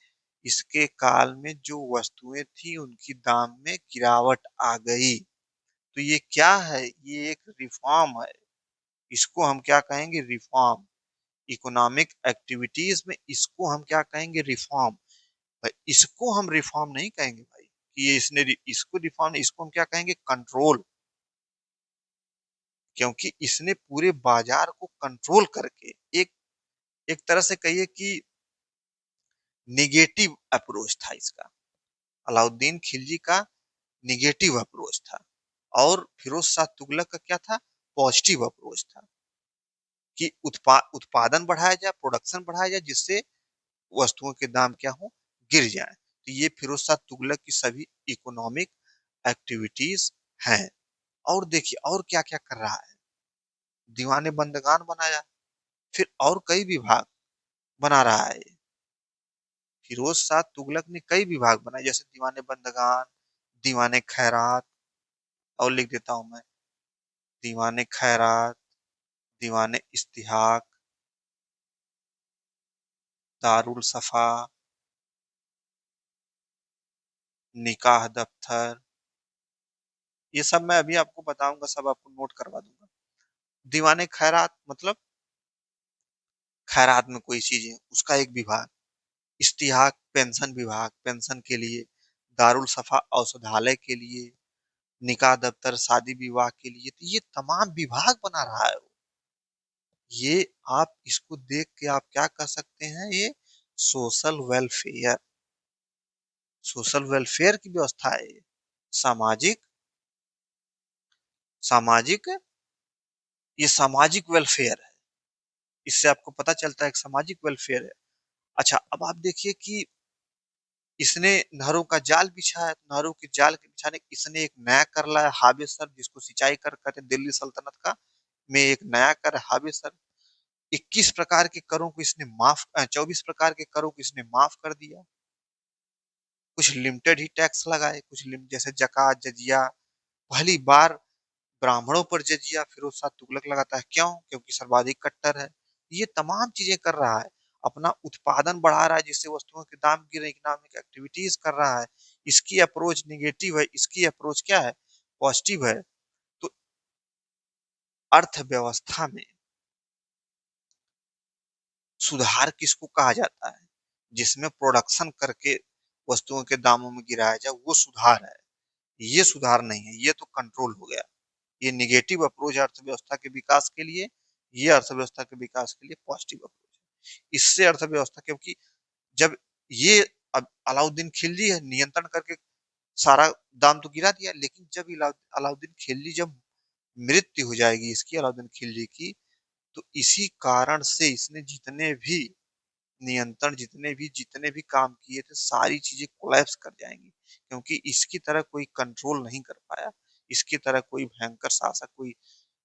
इसके काल में जो वस्तुएं थी उनकी दाम में गिरावट आ गई। तो ये क्या है? ये एक रिफॉर्म है। इसको हम क्या कहेंगे? रिफॉर्म। इकोनॉमिक एक्टिविटीज में इसको हम क्या कहेंगे? रिफॉर्म। भाई इसको हम रिफॉर्म नहीं कहेंगे भाई कि ये इसको रिफॉर्म, इसको हम क्या कहेंगे? कंट्रोल। क्योंकि इसने पूरे बाजार को कंट्रोल करके एक एक तरह से कहिए कि निगेटिव अप्रोच था इसका। अलाउद्दीन खिलजी का निगेटिव अप्रोच था, और फिरोज शाह तुगलक का क्या था? पॉजिटिव अप्रोच था कि उत्पादन बढ़ाया जाए, प्रोडक्शन बढ़ाया जाए, जिससे वस्तुओं के दाम क्या हो? गिर जाए। तो ये फिरोज शाह तुगलक की सभी इकोनॉमिक एक्टिविटीज हैं। और देखिए और क्या क्या कर रहा है, दीवाने बंदगान बनाया, फिर और कई विभाग बना रहा है। फिरोज शाह तुगलक ने कई विभाग बनाए, जैसे दीवाने बंदगान, दीवाने खैरात, और लिख देता हूं मैं, दीवाने खैरात, दीवाने इस्तिहाक, दारुल सफा, निकाह दफ्तर, ये सब मैं अभी आपको बताऊंगा, सब आपको नोट करवा दूंगा। दीवाने खैरात मतलब खैरात में कोई चीज है उसका एक विभाग, इस्तिहाक पेंशन विभाग, पेंशन के लिए, दारुल सफा औषधालय के लिए, निकाह दफ्तर शादी विवाह के लिए। तो ये तमाम विभाग बना रहा है वो। ये आप इसको देख के आप क्या कर सकते हैं, ये सोशल वेलफेयर, सोशल वेलफेयर की व्यवस्था है ये। सामाजिक, सामाजिक, ये सामाजिक वेलफेयर है। इससे आपको पता चलता है कि सामाजिक वेलफेयर है। अच्छा, अब आप देखिए कि इसने नहरों का जाल बिछा है, नहरों के जाल के बिछाने इसने एक नया कर लाया हावे सर, जिसको सिंचाई कर कहते हैं, दिल्ली सल्तनत का में एक नया कर है हावे सर। 21 प्रकार के करों को इसने 24 प्रकार के करों को इसने माफ कर दिया। कुछ लिमिटेड ही टैक्स लगाए, कुछ जैसे जकात, जजिया। पहली बार ब्राह्मणों पर जजिया फिरोज शाह तुगलक लगाता है, क्यों? क्योंकि सर्वाधिक कट्टर है। ये तमाम चीजें कर रहा है, अपना उत्पादन बढ़ा रहा है, जिससे वस्तुओं के दाम गिरे, इकोनॉमिक एक्टिविटीज कर रहा है। इसकी अप्रोच निगेटिव है, इसकी अप्रोच क्या है? पॉजिटिव है। तो अर्थव्यवस्था में सुधार किसको कहा जाता है? जिसमें प्रोडक्शन करके वस्तुओं के दामों में गिराया जाए, वो सुधार है। ये सुधार नहीं है, ये तो कंट्रोल हो गया। ये निगेटिव अप्रोच है अर्थव्यवस्था के विकास के लिए, ये अर्थव्यवस्था के विकास के लिए पॉजिटिव अप्रोच है। इससे अर्थव्यवस्था, क्योंकि जब ये अब अलाउद्दीन खिलजी है नियंत्रण करके सारा दाम तो गिरा दिया, लेकिन जब अलाउद्दीन खिलजी जब मृत्यु हो जाएगी इसकी, अलाउद्दीन खिलजी की, तो इसी कारण से इसने जितने भी नियंत्रण, जितने भी काम किए थे, सारी चीजें कोलैप्स कर जाएंगी, क्योंकि इसकी तरह कोई कंट्रोल नहीं कर पाया, इसकी तरह कोई भयंकर शासक, कोई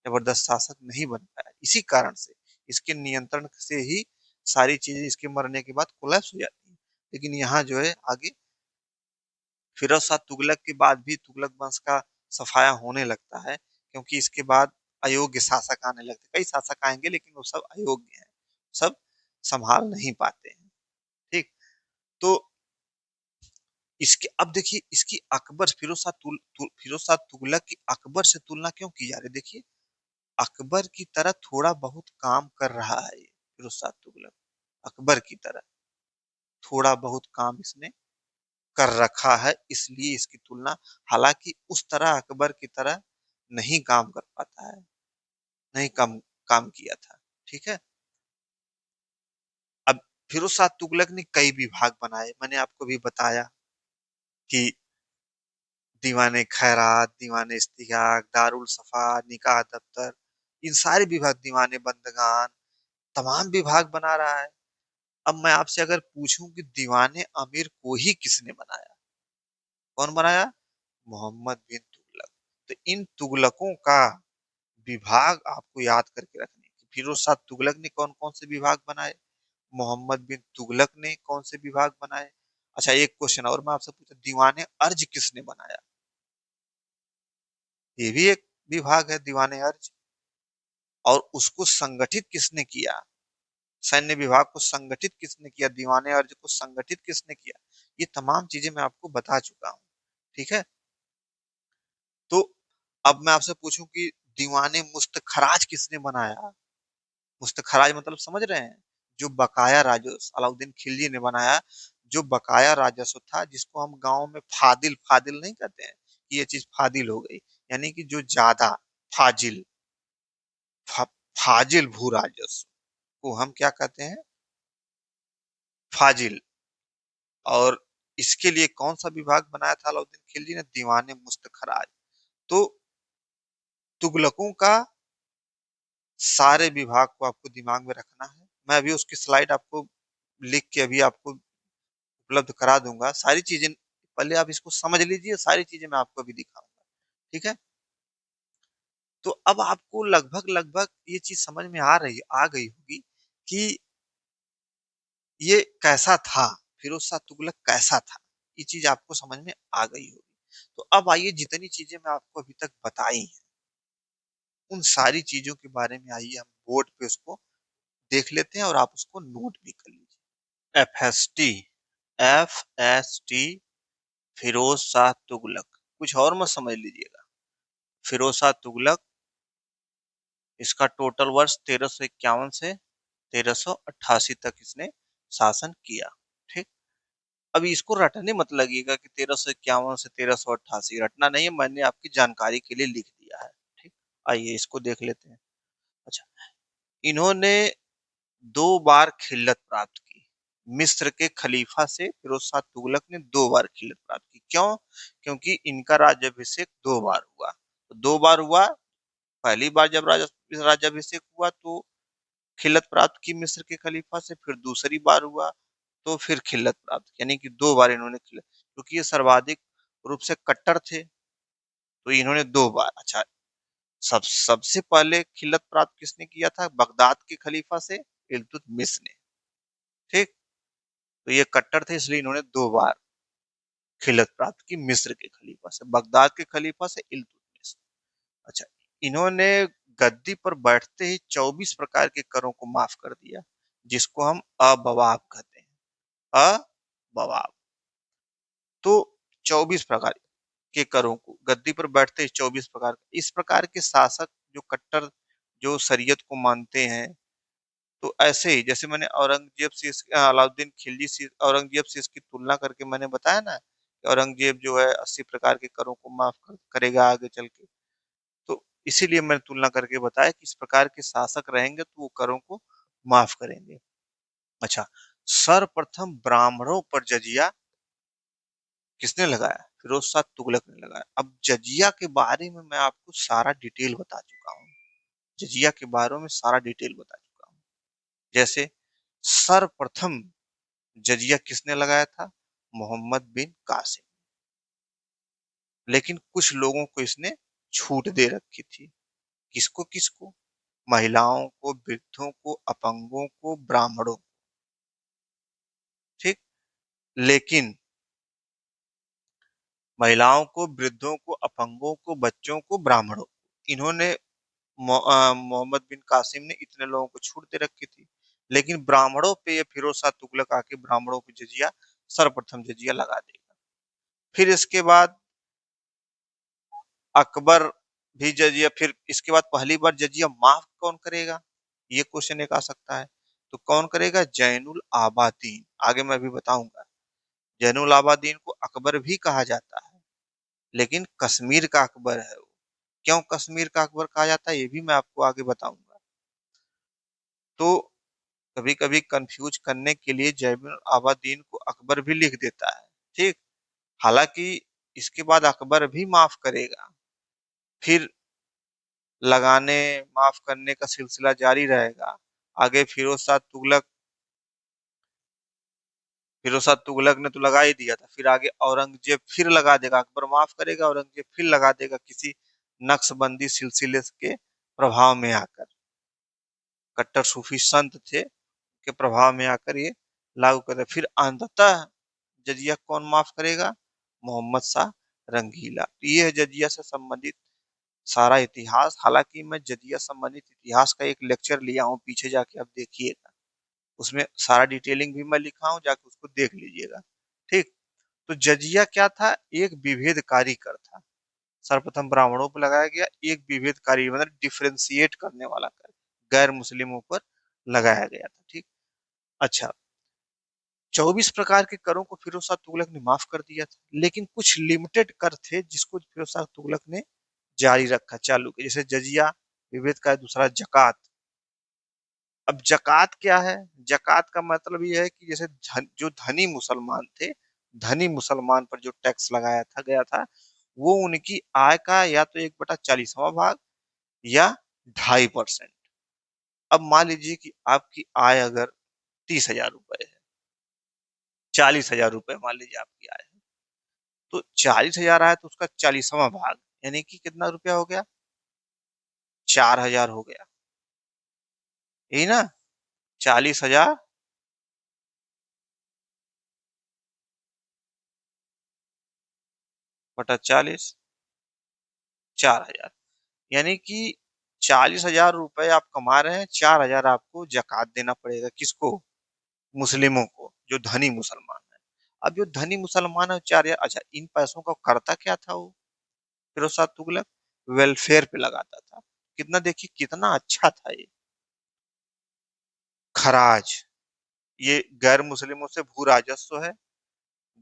जबरदस्त शासक नहीं बन पाया। इसी कारण से इसके नियंत्रण से ही सारी चीजें इसके मरने के बाद कोलैप्स हो जाती है। लेकिन यहाँ जो है आगे फिरोज शाह तुगलक के बाद भी तुगलक वंश का सफाया होने लगता है, क्योंकि इसके बाद अयोग्य शासक आने लगते, कई शासक आएंगे लेकिन वो सब अयोग्य हैं, सब संभाल नहीं पाते हैं। ठीक। तो इसके अब देखिए, इसकी अकबर फिरोज शाह तुगलक की अकबर से तुलना क्यों की जा रही है? देखिए, अकबर की तरह थोड़ा बहुत काम कर रहा है ये फिरोज शाह तुगलक, अकबर की तरह थोड़ा बहुत काम इसने कर रखा है, इसलिए इसकी तुलना, हालांकि उस तरह अकबर की तरह नहीं काम कर पाता है, नहीं काम काम किया था। ठीक है। अब फिरोज शाह तुगलक ने कई विभाग बनाए, मैंने आपको भी बताया कि दीवाने खैरात, दीवाने इस्तियाक, दारुल सफा, निकाह दफ्तर, इन सारे विभाग, दीवाने बंदगान, तमाम विभाग बना रहा है। अब मैं आपसे अगर पूछूं कि दीवाने अमीर को ही किसने बनाया, कौन बनाया? मोहम्मद बिन तुगलक। तो इन तुगलकों का विभाग आपको याद करके रखने हैं। फिरोज शाह तुगलक ने कौन कौन से विभाग बनाए, मोहम्मद बिन तुगलक ने कौन से विभाग बनाए। अच्छा, एक क्वेश्चन और मैं आपसे पूछा, दीवाने अर्ज किसने बनाया? ये भी एक विभाग है, दीवाने अर्ज। और उसको संगठित किसने किया? सैन्य विभाग को संगठित किसने किया? दीवाने अर्ज को संगठित किसने किया? ये तमाम चीजें मैं आपको बता चुका हूँ। ठीक है। तो अब मैं आपसे पूछूं कि दीवाने मुस्तखराज किसने बनाया? मुस्तखराज मतलब समझ रहे हैं? जो बकाया राजस्व अलाउद्दीन खिलजी ने बनाया, जो बकाया राजस्व था, जिसको हम गांव में फादिल फादिल नहीं कहते हैं कि ये चीज फादिल हो गई, यानी कि जो ज्यादा फाजिल, फाजिल भू राजस्व को हम क्या कहते हैं? फाजिल। और इसके लिए कौन सा विभाग बनाया था अलाउद्दीन खिलजी ने? दीवाने मुस्तखराज। तो तुगलकों का सारे विभाग को आपको दिमाग में रखना है। मैं अभी उसकी स्लाइड आपको लिख के अभी आपको उपलब्ध करा दूंगा, सारी चीजें पहले आप इसको समझ लीजिए, सारी चीजें मैं आपको अभी दिखाऊंगा। ठीक है। तो अब आपको लगभग लगभग ये चीज समझ में आ गई होगी कि ये कैसा था, फिरोज शाह तुगलक कैसा था, ये चीज आपको समझ में आ गई होगी। तो अब आइए, जितनी चीजें मैं आपको अभी तक बताई हैं, उन सारी चीजों के बारे में आइए हम बोर्ड पे उसको देख लेते हैं, और आप उसको नोट भी कर लीजिए। FST, FST, फिरोज शाह तुगलक, कुछ और मत समझ लीजिएगा। फिरोज शाह तुगलक, इसका टोटल वर्ष 1351 से 1388 तक इसने शासन किया। ठीक। अभी इसको रटने मत लगिएगा कि 1351 से 1388, रटना नहीं है, मैंने आपकी जानकारी के लिए लिख दिया है। ठीक। आइए इसको देख लेते हैं। अच्छा, इन्होंने 2 बार खिल्लत प्राप्त की। मिस्र के खलीफा से फिरोज शाह तुगलक ने 2 बार खिल्लत प्राप्त की। क्यों? क्योंकि इनका राज्याभिषेक 2 बार हुआ। तो 2 बार हुआ, पहली बार जब राज्याभिषेक हुआ तो खिल्लत प्राप्त की मिस्र के खलीफा से, फिर दूसरी बार हुआ तो फिर खिल्लत प्राप्त, यानी कि 2 बार इन्होंने खिल्लत, क्योंकि ये सर्वाधिक रूप से कट्टर थे तो इन्होंने 2 बार। अच्छा, सबसे पहले खिल्लत प्राप्त किसने किया था? बगदाद के खलीफा से इल्तुतमिश ने। ठीक, तो ये कट्टर थे इसलिए इन्होंने 2 बार खिल्लत प्राप्त की मिस्र के खलीफा से, बगदाद के खलीफा से इल्तुतमिश। अच्छा, इन्होंने गद्दी पर बैठते ही 24 प्रकार के करों को माफ कर दिया, जिसको हम अबवाब कहते हैं। अबवाब, तो 24 प्रकार के करों को गद्दी पर बैठते ही 24 प्रकार, इस प्रकार के शासक जो कट्टर, जो शरीयत को मानते हैं, तो ऐसे ही जैसे मैंने औरंगजेब से अलाउद्दीन खिलजी से औरंगजेब से इसकी तुलना करके मैंने बताया ना कि औरंगजेब जो है 80 प्रकार के करों को माफ करेगा आगे चल के, तो इसीलिए मैंने तुलना करके बताया कि इस प्रकार के शासक रहेंगे तो वो करों को माफ करेंगे। अच्छा, सर्वप्रथम ब्राह्मणों पर जजिया किसने लगाया? फिरोज शाह तुगलक ने लगाया। अब जजिया के बारे में मैं आपको सारा डिटेल बता चुका हूँ। जजिया के बारे में सारा डिटेल बता चुका हूँ। जैसे सर्वप्रथम जजिया किसने लगाया था? मोहम्मद बिन कासिम। लेकिन कुछ लोगों को इसने छूट दे रखी थी। किसको किसको? महिलाओं को, वृद्धों को, अपंगों को, ब्राह्मणों। ठीक, लेकिन महिलाओं को, वृद्धों को, अपंगों को, बच्चों को, ब्राह्मणों को, इन्होंने मोहम्मद बिन कासिम ने इतने लोगों को छूट दे रखी थी। लेकिन ब्राह्मणों पे ये फिरोज शाह तुगलक आके ब्राह्मणों को जजिया, सर्वप्रथम जजिया लगा देगा। फिर इसके बाद अकबर भी जजिया, फिर इसके बाद पहली बार जजिया माफ कौन करेगा? ये क्वेश्चन एक आ सकता है। तो कौन करेगा? जैनुल आबादीन। आगे मैं भी बताऊंगा। जैनुल आबादीन को अकबर भी कहा जाता है, लेकिन कश्मीर का अकबर है वो। क्यों कश्मीर का अकबर कहा जाता है ये भी मैं आपको आगे बताऊंगा। तो कभी कभी कंफ्यूज करने के लिए जैनुल आबादीन को अकबर भी लिख देता है। ठीक, हालांकि इसके बाद अकबर भी माफ करेगा, फिर लगाने माफ करने का सिलसिला जारी रहेगा। आगे फिरोज शाह तुगलक ने तो लगा ही दिया था, फिर आगे औरंगजेब फिर लगा देगा। अकबर माफ करेगा, औरंगजेब फिर लगा देगा, किसी नक्शबंदी सिलसिले के प्रभाव में आकर, कट्टर सूफी संत थे के प्रभाव में आकर ये लागू कर दिया। फिर अंततः जजिया कौन माफ करेगा? मोहम्मद शाह रंगीला। तो ये है जजिया से संबंधित सारा इतिहास। हालांकि मैं जजिया संबंधित इतिहास का एक लेक्चर लिया हूँ, पीछे जाके आप देखिएगा, उसमें सारा डिटेलिंग भी मैं लिखा हूँ, जाके उसको देख लीजिएगा। ठीक, तो जजिया क्या था? एक विभेदकारी कर था। सर्वप्रथम ब्राह्मणों पर लगाया गया, एक विभेदकारी मतलब डिफरेंशिएट करने वाला कर, गैर मुस्लिमों पर लगाया गया था। ठीक, अच्छा, 24 प्रकार के करों को फिरोज शाह तुगलक ने माफ कर दिया था, लेकिन कुछ लिमिटेड कर थे जिसको फिरोज शाह तुगलक ने जारी रखा, चालू किया। जैसे जजिया विभेद का है, दूसरा जकात। अब जकात क्या है? जकात का मतलब ये है कि जैसे जो धनी मुसलमान थे, धनी मुसलमान पर जो टैक्स लगाया था गया था, वो उनकी आय का या तो 1/40वां भाग या 2.5%। अब मान लीजिए कि आपकी आय अगर 30,000 रुपए है, 40,000 रुपए मान लीजिए आपकी आय है, तो 40,000 आया तो उसका 40वां भाग, यानी कि कितना रुपया हो गया? 4,000 हो गया, यही ना? 40,000 बटा 40, 4,000, यानी कि 40,000 रुपए आप कमा रहे हैं, 4,000 आपको जकात देना पड़ेगा। किसको? मुस्लिमों को, जो धनी मुसलमान है। अब जो धनी मुसलमान है 4,000, अच्छा, इन पैसों का करता क्या था वो? फिरोज शाह तुगलक वेलफेयर पे लगाता था। कितना, देखिए कितना अच्छा था ये। खराज, ये गैर मुस्लिमों से भू राजस्व है,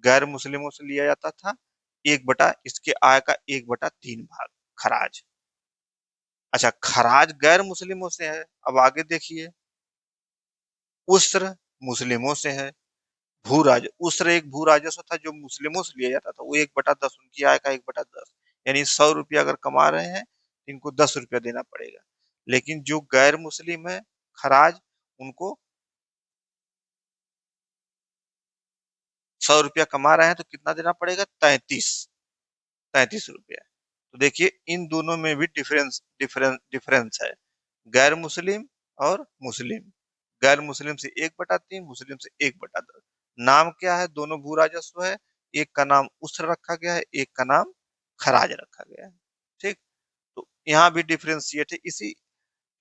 गैर मुस्लिमों से लिया जाता था। एक बटा इसके आय का 1/3 भाग खराज। अच्छा, खराज गैर मुस्लिमों से है। अब आगे देखिए, उस्र मुस्लिमों से है। भू-राज उस्र एक भू-राजस्व था जो मुस्लिमों से लिया जाता था, वो 1/10 उनकी आय का 1/10, यानी 100 रुपया अगर कमा रहे हैं तो इनको 10 रुपया देना पड़ेगा। लेकिन जो गैर मुस्लिम है, खराज, उनको 100 रुपया कमा रहे हैं तो कितना देना पड़ेगा? 33 रुपया। तो देखिए इन दोनों में भी डिफरेंस है, गैर मुस्लिम और मुस्लिम। गैर मुस्लिम से 1/3, मुस्लिम से 1/10। नाम क्या है? दोनों भू राजस्व है। एक का नाम उस्र रखा गया है, एक का नाम खराज रखा गया है। ठीक। तो यहाँ भी डिफरेंशिएट है इसी,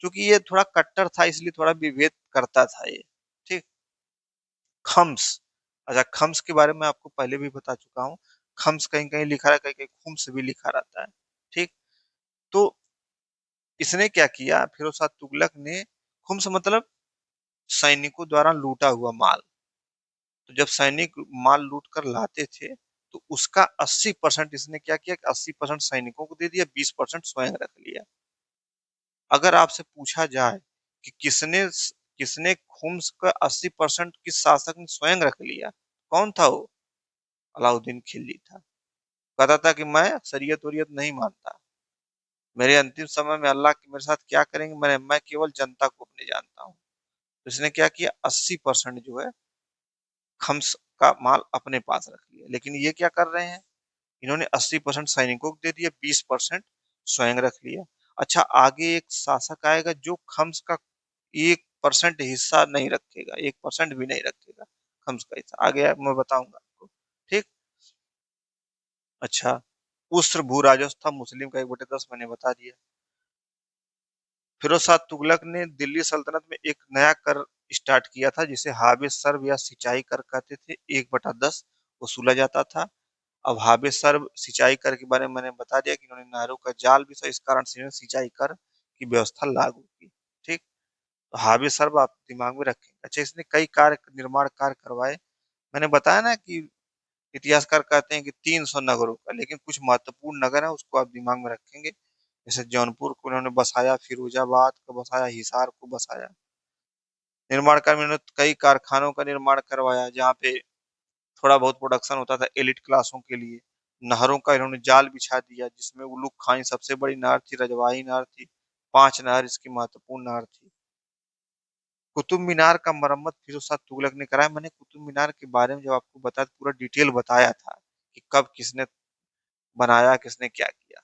क्योंकि ये थोड़ा कट्टर था इसलिए थोड़ा विभेद करता था ये। ठीक। खम्स। अच्छा, खम्स के बारे में आपको पहले भी बता चुका हूँ। खम्स कहीं कहीं लिखा है, कहीं कहीं खुम्स भी लिखा रहता है। ठीक। तो इसने क्या किया, फिरोज शाह तुगलक ने, खुम्स मतलब सैनिकों द्वारा लूटा हुआ माल। तो जब सैनिक माल लूट कर लाते थे तो उसका 80% इसने क्या किया कि 80% सैनिकों को दे दिया, 20% स्वयं रख लिया। अगर आपसे पूछा जाए कि किसने खुम्स का 80% किस शासक ने स्वयं रख लिया, कौन था वो? अलाउद्दीन खिलजी था। कहता था कि मैं शरीयत वरीयत नहीं मानता, मेरे अंतिम समय में अल्लाह के मेरे साथ क्या करेंगे, मैं केवल जनता को अपने जानता हूँ। तो इसने क्या किया, 80% जो है खम्स का माल अपने पास रख लिया। लेकिन ये क्या कर रहे हैं, इन्होंने 80% सैनिकों को दे दिया, 20% स्वयं रख लिया। अच्छा, आगे एक शासक आएगा जो खम्स का 1% हिस्सा नहीं रखेगा, 1% भी नहीं रखेगा खम्स का हिस्सा। आगे मैं बताऊंगा आपको। ठीक। अच्छा, उस्र भू राजस्व था मुस्लिम का 1/10, मैंने बता दिया। फिरोज शाह तुगलक ने दिल्ली सल्तनत में एक नया कर स्टार्ट किया था जिसे हाबे सर्व या सिंचाई कर कहते थे। 1/10 वसूला जाता था। अब हाबे सर्व सिंचाई कर के बारे में मैंने बता दिया कि इन्होंने नहरों का जाल भी, इस कारण से इन्होंने सिंचाई कर की व्यवस्था लागू की। ठीक। तो हाबे सर्व आप दिमाग में रखें। अच्छा, इसने कई कार्य, निर्माण कार्य करवाए। मैंने बताया ना कि इतिहासकार कहते हैं कि 300 नगरों का, लेकिन कुछ महत्वपूर्ण नगर है उसको आप दिमाग में रखेंगे। जैसे जौनपुर को उन्होंने बसाया, फिरोजाबाद को बसाया, हिसार को बसाया। निर्माण कार्य में उन्होंने कई कारखानों का निर्माण करवाया जहाँ पे थोड़ा बहुत प्रोडक्शन होता था एलिट क्लासों के लिए। नहरों का इन्होंने जाल बिछा दिया जिसमें उलूक खाई सबसे बड़ी नहर थी, रजवाही नहर थी। 5 नहर इसकी महत्वपूर्ण नहर थी। कुतुब मीनार का मरम्मत फिरोज शाह तुगलक ने कराया। मैंने कुतुब मीनार के बारे में जब आपको बताया पूरा डिटेल बताया था कि कब किसने बनाया, किसने क्या किया।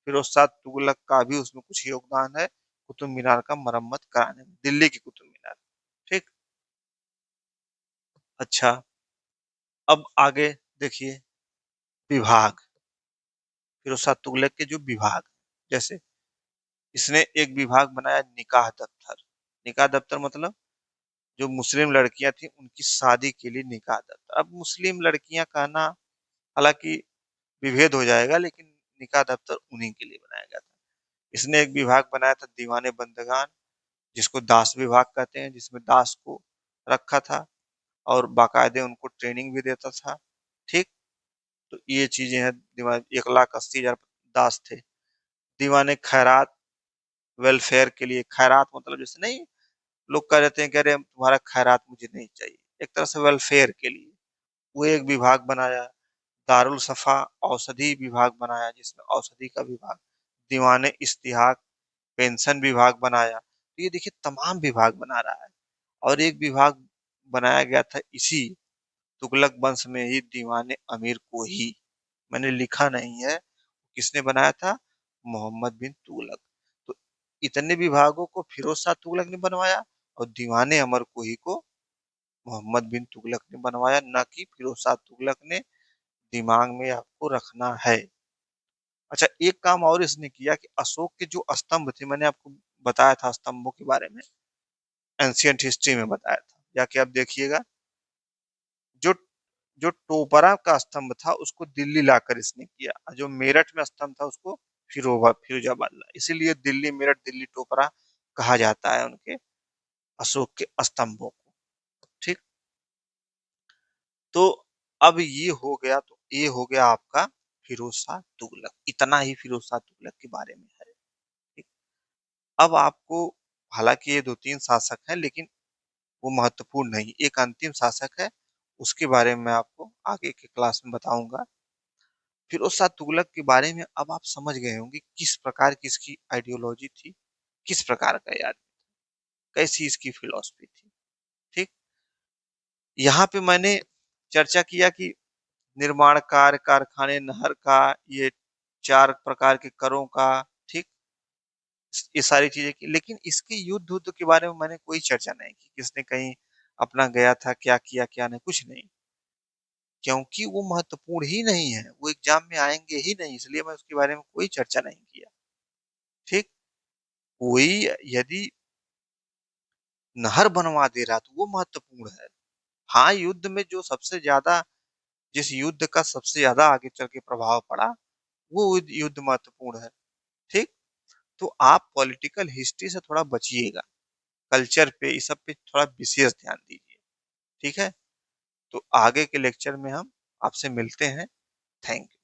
फिरोज शाह तुगलक का भी उसमें कुछ योगदान है कुतुब मीनार का मरम्मत कराने में, दिल्ली की कुतुब मीनार। ठीक। अच्छा, अब आगे देखिए, विभाग। फिरोज शाह तुगलक के जो विभाग, जैसे इसने एक विभाग बनाया निकाह दफ्तर। निकाह दफ्तर मतलब जो मुस्लिम लड़कियां थी उनकी शादी के लिए निकाह दफ्तर। अब मुस्लिम लड़कियां कहना, हालांकि विभेद हो जाएगा, लेकिन निकाह दफ्तर उन्हीं के लिए बनाया गया था। इसने एक विभाग बनाया था दीवाने बंदगान, जिसको दास विभाग कहते हैं, जिसमें दास को रखा था और बाकायदे उनको ट्रेनिंग भी देता था। ठीक। तो ये चीजें हैं। 1,80,000 दास थे। दीवाने खैरात, वेलफेयर के लिए। खैरात मतलब जैसे नहीं, लोग कह देते हैं कि अरे तुम्हारा खैरात मुझे नहीं चाहिए, एक तरह से वेलफेयर के लिए वो एक विभाग बनाया। दारुल सफा औषधि विभाग बनाया जिसमें औषधि का विभाग। दीवाने इस्तिहाक पेंशन विभाग बनाया। तो ये देखिए तमाम विभाग बना रहा है। और एक विभाग बनाया गया था इसी तुगलक वंश में ही, दीवाने अमीर को ही। मैंने लिखा नहीं है किसने बनाया था, मोहम्मद बिन तुगलक। तो इतने विभागों को फिरोज शाह तुगलक ने बनवाया और दीवाने अमर को ही को मोहम्मद बिन तुगलक ने बनवाया, ना कि फिरोज शाह तुगलक ने। दिमाग में आपको रखना है। अच्छा, एक काम और इसने किया कि अशोक के जो स्तंभ थे, मैंने आपको बताया था स्तंभों के बारे में, एंशियंट हिस्ट्री में बताया था, जाके आप देखिएगा। जो जो टोपरा का स्तंभ था उसको दिल्ली लाकर इसने किया, और जो मेरठ में स्तंभ था उसको फिरोजाबाद ला। इसीलिए दिल्ली मेरठ दिल्ली टोपरा कहा जाता है उनके अशोक के स्तंभों को। ठीक। तो अब ये हो गया, तो ये हो गया आपका फिरोज शाह तुगलक। इतना ही फिरोज शाह तुगलक के बारे में है। ठीक। अब आपको हालाँकि ये 2-3 शासक हैं, लेकिन वो महत्वपूर्ण नहीं। एक अंतिम शासक है, उसके बारे में मैं आपको आगे के क्लास में बताऊँगा। फिरोज़ तुगलक के बारे में अब आप समझ गए होंगे किस प्रकार की इसकी आइडियोलॉजी थी, किस प्रकार का ये आदमी, कैसी इसकी फिलॉसफी थी, ठीक? यहाँ पे मैंने चर्चा किया कि निर्माण कार्य, कारखाने, नहर का, ये 4 प्रकार के करों का, ठीक? ये सारी चीज़ें की, लेकिन इसके युद्ध-उद्ध के बारे में मैंने कोई चर्चा नहीं की, किसने कहीं अपना गया था, क्या किया, क्या नहीं, कुछ नहीं। क्योंकि वो महत्वपूर्ण ही नहीं है, वो एग्ज़ाम में आएँगे ही नहीं, इसलिए मैं उसके बारे में कोई चर्चा नहीं किया, ठीक? कोई यदि नहर बनवा दे रहा, तो वो महत्वपूर्ण है। हाँ, युद्ध में जो सबसे ज़्यादा जिस युद्ध का सबसे ज़्यादा आगे चल के प्रभाव पड़ा, वो युद्ध महत्वपूर्ण है, ठीक? तो आप पॉलिटिकल हिस्ट्री से थोड़ा बचिएगा, कल्चर पे, इस सब पे थोड़ा विशेष ध्यान दीजिए, ठीक है? तो आगे के लेक्चर में हम आपसे मिलते हैं। Thank you.